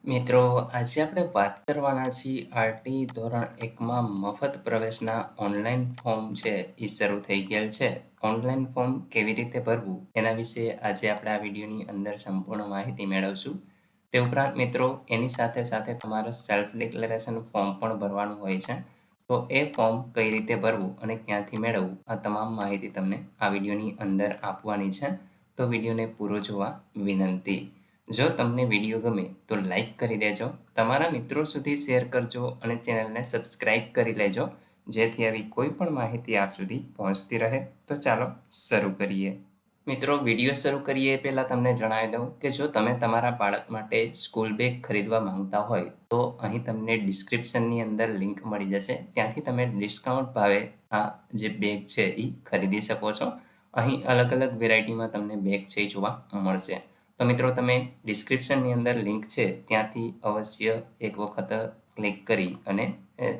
મિત્રો, આજે આપણે વાત કરવાના છીએ આરટી ધોરણ 1માં મફત પ્રવેશના ઓનલાઈન ફોર્મ છે એ શરૂ થઈ ગયેલ છે. ઓનલાઈન ફોર્મ કેવી રીતે ભરવું એના વિશે આજે આપણે આ વિડીયોની અંદર સંપૂર્ણ માહિતી મેળવશું. તે ઉપરાંત મિત્રો એની સાથે સાથે તમારે સેલ્ફ ડિક્લેરેશન ફોર્મ પણ ભરવાનું હોય છે. તો એ ફોર્મ કઈ રીતે ભરવું અને ક્યાંથી મેળવવું આ તમામ માહિતી તમને આ વિડીયોની અંદર આપવાની છે. તો વિડીયોને પૂરો જોવા વિનંતી. જો તમને વિડીયો ગમે તો લાઈક કરી દેજો, તમારા મિત્રો સુધી શેર કરજો અને ચેનલને સબસ્ક્રાઈબ કરી લેજો, જેથી આવી કોઈ પણ માહિતી આપ સુધી પહોંચતી રહે. તો ચાલો શરૂ કરીએ. મિત્રો, વિડીયો શરૂ કરીએ એ પહેલાં તમને જણાવી દઉં કે જો તમે તમારા બાળક માટે સ્કૂલ બેગ ખરીદવા માંગતા હોય તો અહીં તમને ડિસ્ક્રિપ્શનની અંદર લિંક મળી જશે, ત્યાંથી તમે ડિસ્કાઉન્ટ ભાવે આ જે બેગ છે એ ખરીદી શકો છો. અહીં અલગ અલગ વેરાયટીમાં તમને બેગ છે એ જોવા મળશે. તો મિત્રો, તમે ડિસ્ક્રિપ્શનની અંદર લિંક છે ત્યાંથી અવશ્ય એક વખત ક્લિક કરી અને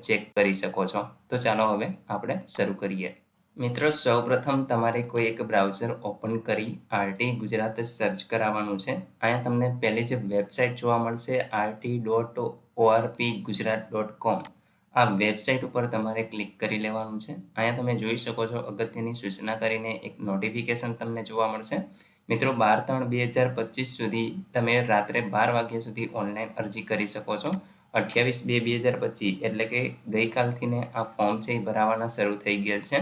ચેક કરી શકો છો. તો ચાલો હવે આપણે શરૂ કરીએ. મિત્રો, સૌપ્રથમ તમારે કોઈ એક બ્રાઉઝર ઓપન કરી આરટી ગુજરાત સર્ચ કરાવવાનું છે. અહીંયા તમને પહેલી જ વેબસાઇટ જોવા મળશે rt.orpgujarat.com. આ વેબસાઇટ ઉપર તમારે ક્લિક કરી લેવાનું છે. અહીંયા તમે જોઈ શકો છો અગત્યની સૂચના કરીને એક નોટિફિકેશન તમને જોવા મળશે. મિત્રો, 12/3/2025 સુધી તમે રાત્રે 12 વાગ્યા સુધી ઓનલાઈન અરજી કરી શકો છો. 28/2/2025 એટલે કે ગઈકાલથી આ ફોર્મ છે એ ભરાવાના શરૂ થઈ ગયેલ છે.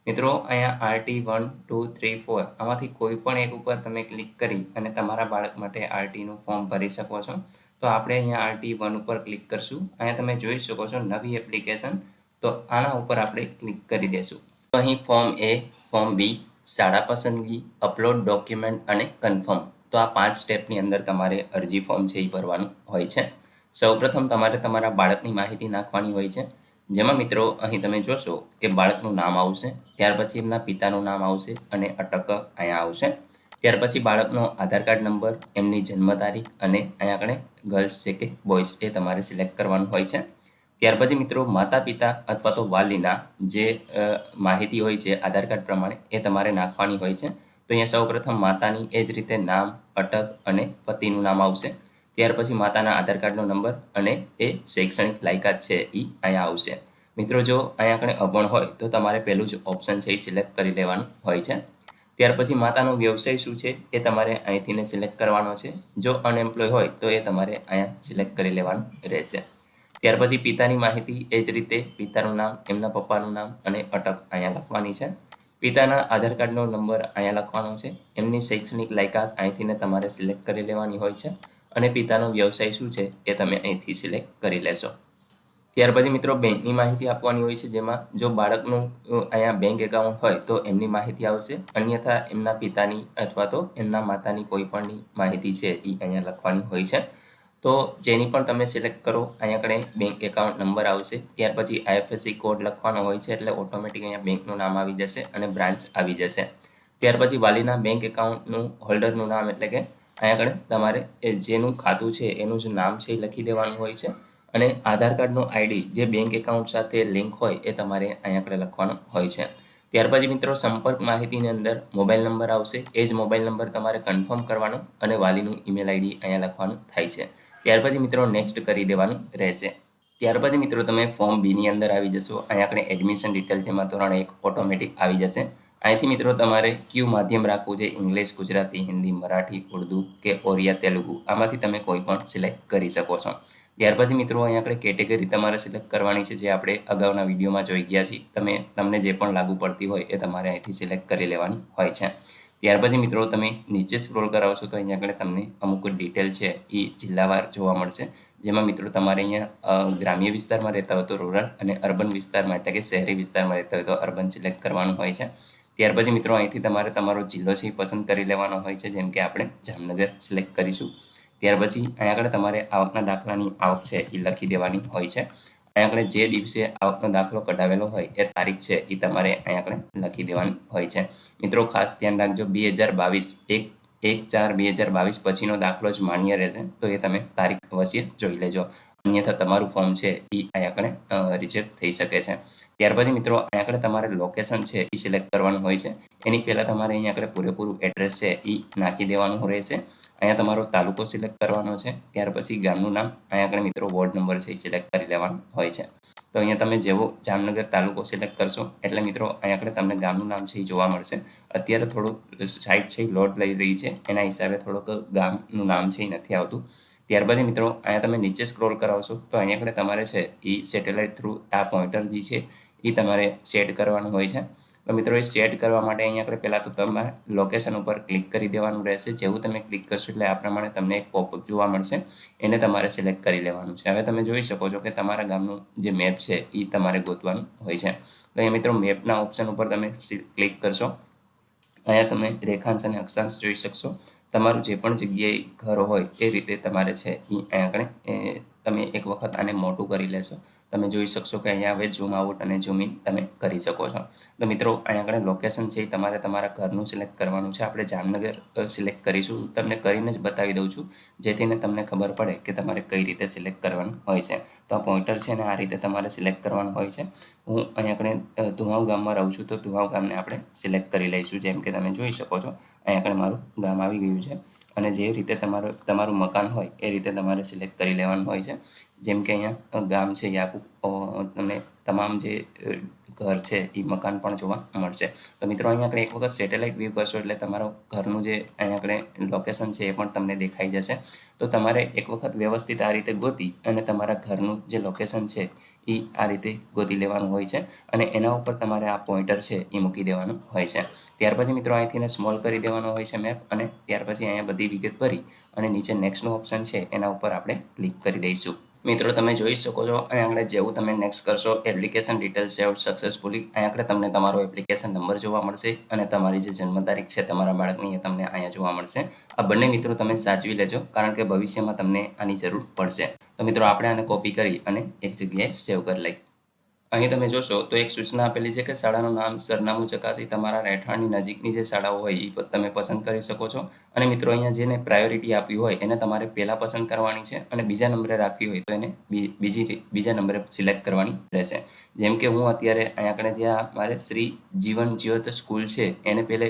મિત્રો, અહીંયા આરટી 1, 2, 3, 4 આમાંથી કોઈ પણ એક ઉપર તમે ક્લિક કરી અને તમારા બાળક માટે આરટીનું ફોર્મ ભરી શકો છો. તો આપણે અહીંયા આરટી 1 ઉપર ક્લિક કરશું. અહીંયા તમે જોઈ શકો છો નવી એપ્લિકેશન. તો આના ઉપર આપણે ક્લિક કરી દઈશું. તો અહીં ફોર્મ એ, ફોર્મ બી, શાળા પસંદગી, અપલોડ ડોક્યુમેન્ટ અને કન્ફર્મ. તો આ 5 સ્ટેપની અંદર તમારે અરજી ફોર્મ છે એ ભરવાનું હોય છે. સૌપ્રથમ તમારે તમારા બાળકની માહિતી નાખવાની હોય છે, જેમાં મિત્રો અહીં તમે જોશો કે બાળકનું નામ આવશે, ત્યાર પછી એમના પિતાનું નામ આવશે અને અટક અહીંયા આવશે. ત્યાર પછી બાળકનો આધાર કાર્ડ નંબર, એમની જન્મ તારીખ અને અહીંયા આગળ ગર્લ્સ છે કે બોયઝ એ તમારે સિલેક્ટ કરવાનું હોય છે. ત્યાર પછી મિત્રો માતા પિતા અથવા તો વાલીના જે માહિતી હોય છે આધાર કાર્ડ પ્રમાણે એ તમારે નાખવાની હોય છે. તો અહીંયા સૌપ્રથમ માતાની એ જ રીતે નામ, અટક અને પતિનું નામ આવશે. ત્યાર પછી માતાના આધાર કાર્ડનો નંબર અને એ શૈક્ષણિક લાયકાત છે એ અહીંયા આવશે. મિત્રો, જો અહીંયા આગળ અભણ હોય તો તમારે પહેલું જ ઓપ્શન છે એ સિલેક્ટ કરી લેવાનું હોય છે. ત્યાર પછી માતાનો વ્યવસાય શું છે એ તમારે અહીંથી સિલેક્ટ કરવાનો છે. જો અનએમ્પ્લોય હોય તો એ તમારે અહીંયા સિલેક્ટ કરી લેવાનું રહેશે. ત્યાર પછી પિતાની માહિતી એ જ રીતે પિતાનું નામ, એમના પપ્પાનું નામ અને અટક અહીંયા લખવાની છે. પિતાના આધાર કાર્ડનો નંબર અહીંયા લખવાનો છે. એમની શૈક્ષણિક લાયકાત અહીંથી તમારે સિલેક્ટ કરી લેવાની હોય છે અને પિતાનો વ્યવસાય શું છે એ તમે અહીંથી સિલેક્ટ કરી લેશો. ત્યાર પછી મિત્રો બેંકની માહિતી આપવાની હોય છે, જેમાં જો બાળકનું અહીંયા બેંક એકાઉન્ટ હોય તો એમની માહિતી આવશે, અન્યથા એમના પિતાની અથવા તો એમના માતાની કોઈ પણની માહિતી છે એ અહીંયા લખવાની હોય છે. તો જેની પણ તમે સિલેક્ટ કરો, અહીંયા આગળ બેંક એકાઉન્ટ નંબર આવશે. ત્યાર પછી આઈએફએસસી કોડ લખવાનો હોય છે, એટલે ઓટોમેટિક અહીંયા બેંકનું નામ આવી જશે અને બ્રાન્ચ આવી જશે. ત્યાર પછી વાલીના બેંક એકાઉન્ટનું હોલ્ડરનું નામ, એટલે કે અહીંયા આગળ તમારે જેનું ખાતું છે એનું જે નામ છે એ લખી દેવાનું હોય છે અને આધાર કાર્ડનો આઈડી જે બેંક એકાઉન્ટ સાથે લિંક હોય એ તમારે અહીંયા આગળ લખવાનો હોય છે. ત્યાર પછી મિત્રો સંપર્ક માહિતીની અંદર મોબાઈલ નંબર આવશે. એ જ મોબાઈલ નંબર તમારે કન્ફર્મ કરવાનો અને વાલીનું ઈમેલ આઈડી અહીંયા લખવાનું થાય છે. ત્યાર પછી મિત્રો નેક્સ્ટ કરી દેવાનું રહેશે. ત્યાર પછી મિત્રો તમે ફોર્મ બીની અંદર આવી જશો. અહીંયા આપણે એડમિશન ડિટેલ જેમાં ધોરણ 1 ઓટોમેટિક આવી જશે. અહીંથી મિત્રો તમારે કયું માધ્યમ રાખવું છે, ઇંગ્લિશ, ગુજરાતી, હિન્દી, મરાઠી, ઉર્દુ કે ઓરિયા તેલુગુ, આમાંથી તમે કોઈ પણ સિલેક્ટ કરી શકો છો. ત્યાર પછી મિત્રો અહીંયા આપણે કેટેગરી તમારે સિલેક્ટ કરવાની છે, જે આપણે અગાઉના વિડીયોમાં જોઈ ગયા છીએ. તમને જે પણ લાગુ પડતી હોય એ તમારે અહીંથી સિલેક્ટ કરી લેવાની હોય છે. ત્યાર પછી મિત્રો તમે નીચે સ્ક્રોલ કરાવશો તો અહીંયા આગળ તમને અમુક ડિટેલ છે એ જિલ્લાવાર જોવા મળશે, જેમાં મિત્રો તમારે અહીંયા ગ્રામ્ય વિસ્તારમાં રહેતા હોય તો રૂરલ અને અર્બન વિસ્તારમાં એટલે કે શહેરી વિસ્તારમાં રહેતા હોય તો અર્બન સિલેક્ટ કરવાનું હોય છે. ત્યાર પછી મિત્રો અહીંથી તમારે તમારો જિલ્લો છે એ પસંદ કરી લેવાનો હોય છે, જેમ કે આપણે જામનગર સિલેક્ટ કરીશું. ત્યાર પછી અહીંયા આગળ તમારે આવકના દાખલાની આવક છે એ લખી દેવાની હોય છે. અહીંયા આગળ જે દિવસે આવકનો દાખલો કઢાવેલો હોય એ તારીખ છે એ તમારે અહીંયા આગળ લખી દેવાની હોય છે. મિત્રો ખાસ ધ્યાન રાખજો, 2022 1/4/2022 પછીનો દાખલો જ માન્ય રહેશે, તો એ તમે તારીખ અવશ્ય જોઈ લેજો, અન્યથા તમારું ફોર્મ છે એ અહીંયા આગળ રિજેક્ટ થઈ શકે છે. ત્યાર પછી મિત્રો અહીંયા આગળ તમારે લોકેશન છે એ સિલેક્ટ કરવાનું હોય છે. એની પહેલાં તમારે અહીંયા આગળ પૂરેપૂરું એડ્રેસ છે એ નાખી દેવાનું રહેશે અહીંયા તમારો તાલુકો સિલેક્ટ કરવાનો છે, ત્યાર પછી ગામનું નામ, અહીંયા આગળ મિત્રો વોર્ડ નંબર છે એ સિલેક્ટ કરી લેવાનો હોય છે. તો અહીંયા તમે જેવો જામનગર તાલુકો સિલેક્ટ કરશો એટલે મિત્રો અહીંયા આગળ તમને ગામનું નામ છે એ જોવા મળશે. અત્યારે થોડું સાઇટ છે લોડ લઈ રહી છે, એના હિસાબે થોડુંક ગામનું નામ છે એ નથી આવતું. ત્યારબાદ મિત્રો અહીંયા તમે નીચે સ્ક્રોલ કરાવશો તો અહીંયા આગળ તમારે છે એ સેટેલાઇટ થ્રુ આ પોઈન્ટર જે છે એ તમારે સેટ કરવાનું હોય છે. તો મિત્રો એ સેટ કરવા માટે અહીંયા આગળ પહેલાં તો તમારે લોકેશન ઉપર ક્લિક કરી દેવાનું રહેશે. જેવું તમે ક્લિક કરશો એટલે આ પ્રમાણે તમને એક પોપઅપ જોવા મળશે, એને તમારે સિલેક્ટ કરી લેવાનું છે. હવે તમે જોઈ શકો છો કે તમારા ગામનું જે મેપ છે એ તમારે ગોતવાનું હોય છે. તો અહીંયા મિત્રો મેપના ઓપ્શન ઉપર તમે ક્લિક કરશો, અહીંયા તમે રેખાંશ અને અક્ષાંશ જોઈ શકશો. તમારું જે પણ જગ્યાએ ઘર હોય એ રીતે તમારે છે એ અહીંયા આગળ તમે એક વખત આને મોટું કરી લેશો. તમે જોઈ શકશો કે અહીંયા હવે ઝૂમ આઉટ અને ઝૂમ ઇન તમે કરી શકો છો. તો મિત્રો અહીંયા આગળ લોકેશન છે એ તમારે તમારા ઘરનું સિલેક્ટ કરવાનું છે. આપણે જામનગર સિલેક્ટ કરીશું, તમને કરીને જ બતાવી દઉં છું જેથીને તમને ખબર પડે કે તમારે કઈ રીતે સિલેક્ટ કરવાનું હોય છે. તો આ પોઈન્ટર છે ને આ રીતે તમારે સિલેક્ટ કરવાનું હોય છે. હું અહીંયા આગળ ધુવાવ ગામમાં રહું છું, તો ધુવાવ ગામને આપણે સિલેક્ટ કરી લઈશું. જેમ કે તમે જોઈ શકો છો અહીંયા આગળ મારું ગામ આવી ગયું છે, અને જે રીતે તમારું મકાન હોય એ રીતે તમારે સિલેક્ટ કરી લેવાનું હોય છે. જેમ કે અહીંયા ગામ છે એ આખું તમને તમામ જે ઘર છે એ મકાન પણ જોવા મળશે. તો મિત્રો અહીંયા આપણે એક વખત સેટેલાઇટ વ્યૂ કરશો એટલે તમારું ઘરનું જે અહીંયા આપણે લોકેશન છે એ પણ તમને દેખાઈ જશે. તો તમારે એક વખત વ્યવસ્થિત આ રીતે ગોતી અને તમારા ઘરનું જે લોકેશન છે એ આ રીતે ગોતી લેવાનું હોય છે, અને એના ઉપર તમારે આ પોઈન્ટર છે એ મૂકી દેવાનું હોય છે. ત્યાર પછી મિત્રો અહીંથી સ્મોલ કરી દેવાનો હોય છે મેપ, અને ત્યાર પછી અહીંયા બધી વિગત ભરી અને નીચે નેક્સ્ટનું ઓપ્શન છે એના ઉપર આપણે ક્લિક કરી દઈશું. મિત્રો તમે જોઈ શકો છો અહીંયા આગળ જેવું તમે નેક્સ્ટ કરશો એપ્લિકેશન ડિટેલ્સ સેવ સક્સેસફુલી, અહીંયા આગળ તમને તમારો એપ્લિકેશન નંબર જોવા મળશે અને તમારી જે જન્મ તારીખ છે તમારા બાળકની એ તમને અહીંયા જોવા મળશે. આ બંને મિત્રો તમે સાચવી લેજો, કારણ કે ભવિષ્યમાં તમને આની જરૂર પડશે. તો મિત્રો આપણે આને કોપી કરી અને એક જગ્યાએ સેવ કરી લઈએ. અહીં તમે જોશો તો એક સૂચના આપેલી છે કે શાળાનું નામ સરનામું ચકાસી તમારા રહેઠાણની નજીકની જે શાળાઓ હોય એ તમે પસંદ કરી શકો છો. અને મિત્રો અહીંયા જેને પ્રાયોરિટી આપવી હોય એને તમારે પહેલાં પસંદ કરવાની છે, અને બીજા નંબરે રાખવી હોય તો એને બીજા નંબરે સિલેક્ટ કરવાની રહેશે. જેમ કે હું અત્યારે અહીંયા આગળ જે આ મારે શ્રી જીવન જ્યોત સ્કૂલ છે એને પહેલે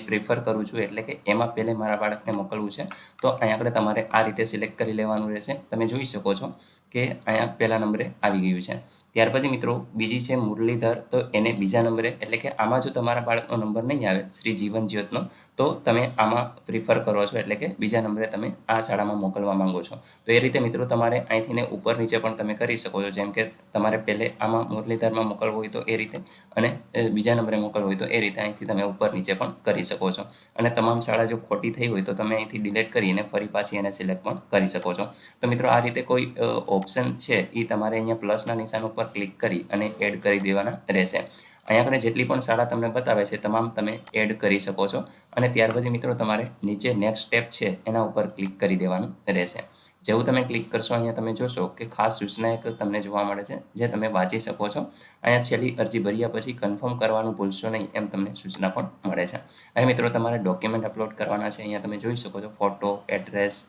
પ્રિફર કરું છું, એટલે કે એમાં પહેલે મારા બાળકને મોકલવું છે. તો અહીંયા આગળ તમારે આ રીતે સિલેક્ટ કરી લેવાનું રહેશે. તમે જોઈ શકો છો કે અહીંયા પહેલા નંબરે આવી ગયું છે. ત્યાર પછી મિત્રો બીજી છે મુરલીધર, તો એને બીજા નંબરે, એટલે કે આમાં જો તમારા બાળકનો નંબર નહીં આવે શ્રી જીવન જ્યોતનો તો તમે આમાં પ્રિફર કરો છો, એટલે કે બીજા નંબરે તમે આ શાળામાં મોકલવા માંગો છો. તો એ રીતે મિત્રો તમારે અહીંથી ઉપર નીચે પણ તમે કરી શકો છો. જેમ કે તમારે પહેલે આમાં મુરલીધરમાં મોકલવું હોય તો એ રીતે, અને બીજા નંબરે મોકલવું હોય તો એ રીતે અહીંથી તમે ઉપર નીચે પણ કરી શકો છો. અને તમામ શાળા જો ખોટી થઈ હોય તો તમે અહીંથી ડિલીટ કરીને ફરી પાછી એને સિલેક્ટ પણ કરી શકો છો. તો મિત્રો આ રીતે કોઈ ઓપ્શન છે એ તમારે અહીંયા પ્લસના નિશાન ઉપર ક્લિક કરી અને એડ કરી દેવાના રહેશે. અહીંયા આગળ જેટલી પણ શાળા તમને બતાવે છે તમામ તમે એડ કરી શકો છો. અને ત્યાર પછી મિત્રો તમારે નીચે નેક્સ્ટ સ્ટેપ છે એના ઉપર ક્લિક કરી દેવાનું રહેશે. જેવું તમે ક્લિક કરશો અહીંયા તમે જોશો કે ખાસ સૂચના એક તમને જોવા મળે છે જે તમે વાંચી શકો છો. અહીંયા છેલ્લી અરજી ભર્યા પછી કન્ફર્મ કરવાનું ભૂલશો નહીં એમ તમને સૂચના પણ મળે છે. અહીં મિત્રો તમારે ડોક્યુમેન્ટ અપલોડ કરવાના છે. અહીંયા તમે જોઈ શકો છો photo, address,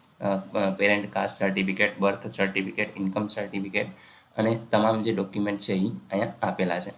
parent caste certificate, birth certificate, income certificate અને તમામ જે ડોક્યુમેન્ટ છે એ અહીંયા આપેલા છે.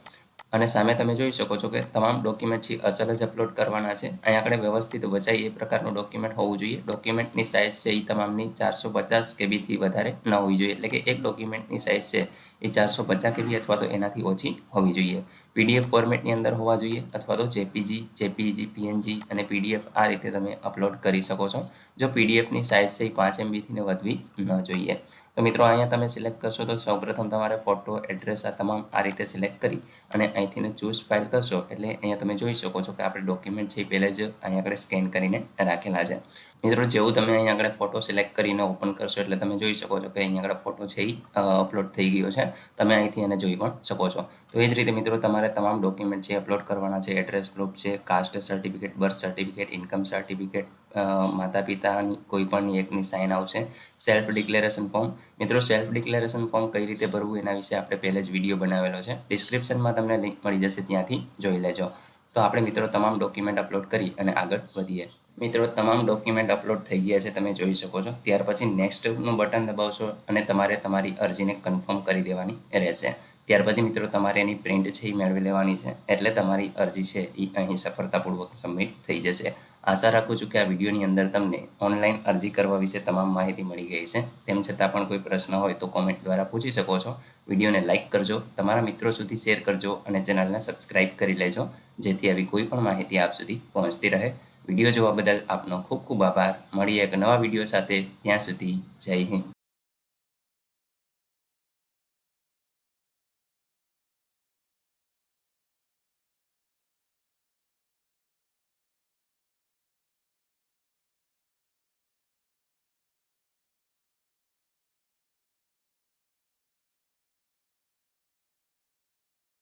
અને સામે તમે જોઈ શકો છો કે તમામ ડોક્યુમેન્ટ છે અસલ જ અપલોડ કરવાના છે. અહીંયા આગળ વ્યવસ્થિત વચાય એ પ્રકારનું ડોક્યુમેન્ટ હોવું જોઈએ. ડોક્યુમેન્ટની સાઇઝ છે એ તમામની 450 કેબીથી વધારે ન હોવી જોઈએ, એટલે કે એક ડોક્યુમેન્ટની સાઇઝ છે એ 450 કેબી અથવા તો એનાથી ઓછી હોવી જોઈએ. પીડીએફ ફોર્મેટની અંદર હોવા જોઈએ, અથવા તો જેપીજી, પીએનજી અને પીડીએફ આ રીતે તમે અપલોડ કરી શકો છો. જો પીડીએફની સાઇઝ છે એ 5 MBથી વધવી ન જોઈએ. તો મિત્રો અહીંયા તમે સિલેક્ટ કરશો તો સૌપ્રથમ તમારે ફોટો, એડ્રેસ આ તમામ આ રીતે સિલેક્ટ કરી અને અહીંથી ચૂઝ ફાઇલ કરશો એટલે અહીંયા તમે જોઈ શકો છો કે આપણે ડોક્યુમેન્ટ છે એ પહેલાં જ અહીંયા આગળ સ્કેન કરીને રાખેલા છે. મિત્રો જેવું તમે અહીંયા આગળ ફોટો સિલેક્ટ કરીને ઓપન કરશો એટલે તમે જોઈ શકો છો કે અહીંયા આગળ ફોટો છે એ અપલોડ થઈ ગયો છે. તમે અહીંથી એને જોઈ પણ શકો છો. તો એ જ રીતે મિત્રો તમારે તમામ ડોક્યુમેન્ટ છે અપલોડ કરવાના છે. એડ્રેસ પ્રૂફ છે, caste certificate, birth certificate, income certificate, માતા પિતાની કોઈ પણ એકની સાઇન આવશે. સેલ્ફ ડિક્લેરેશન ફોર્મ, મિત્રો સેલ્ફ ડિક્લેરેશન ફોર્મ કઈ રીતે ભરવું એના વિશે આપણે પહેલે જ વિડીયો બનાવેલો છે, ડિસ્ક્રિપ્શનમાં તમને લિંક મળી જશે, ત્યાંથી જોઈ લેજો. તો આપણે મિત્રો તમામ ડોક્યુમેન્ટ અપલોડ કરી અને આગળ વધીએ. મિત્રો તમામ ડોક્યુમેન્ટ અપલોડ થઈ ગયા છે તમે જોઈ શકો છો. ત્યાર પછી નેક્સ્ટનું બટન દબાવશો અને તમારે તમારી અરજીને કન્ફર્મ કરી દેવાની રહેશે. ત્યાર પછી મિત્રો તમારે એની પ્રિન્ટ છે એ મેળવી લેવાની છે, એટલે તમારી અરજી છે એ અહીં સફળતાપૂર્વક સબમિટ થઈ જશે. આશા રાખું છું કે આ વિડીયોની અંદર તમને ઓનલાઈન અરજી કરવા વિશે તમામ માહિતી મળી ગઈ છે. તેમ છતાં પણ કોઈ પ્રશ્ન હોય તો કોમેન્ટ દ્વારા પૂછી શકો છો. વિડીયોને લાઇક કરજો, તમારા મિત્રો સુધી શેર કરજો અને ચેનલને સબસ્ક્રાઇબ કરી લેજો, જેથી આવી કોઈ પણ માહિતી આપ સુધી પહોંચતી રહે. વિડીયો જોવા બદલ આપનો ખૂબ ખૂબ આભાર. મળીએ એક નવા વિડીયો સાથે. ત્યાં સુધી જય હિન્દ.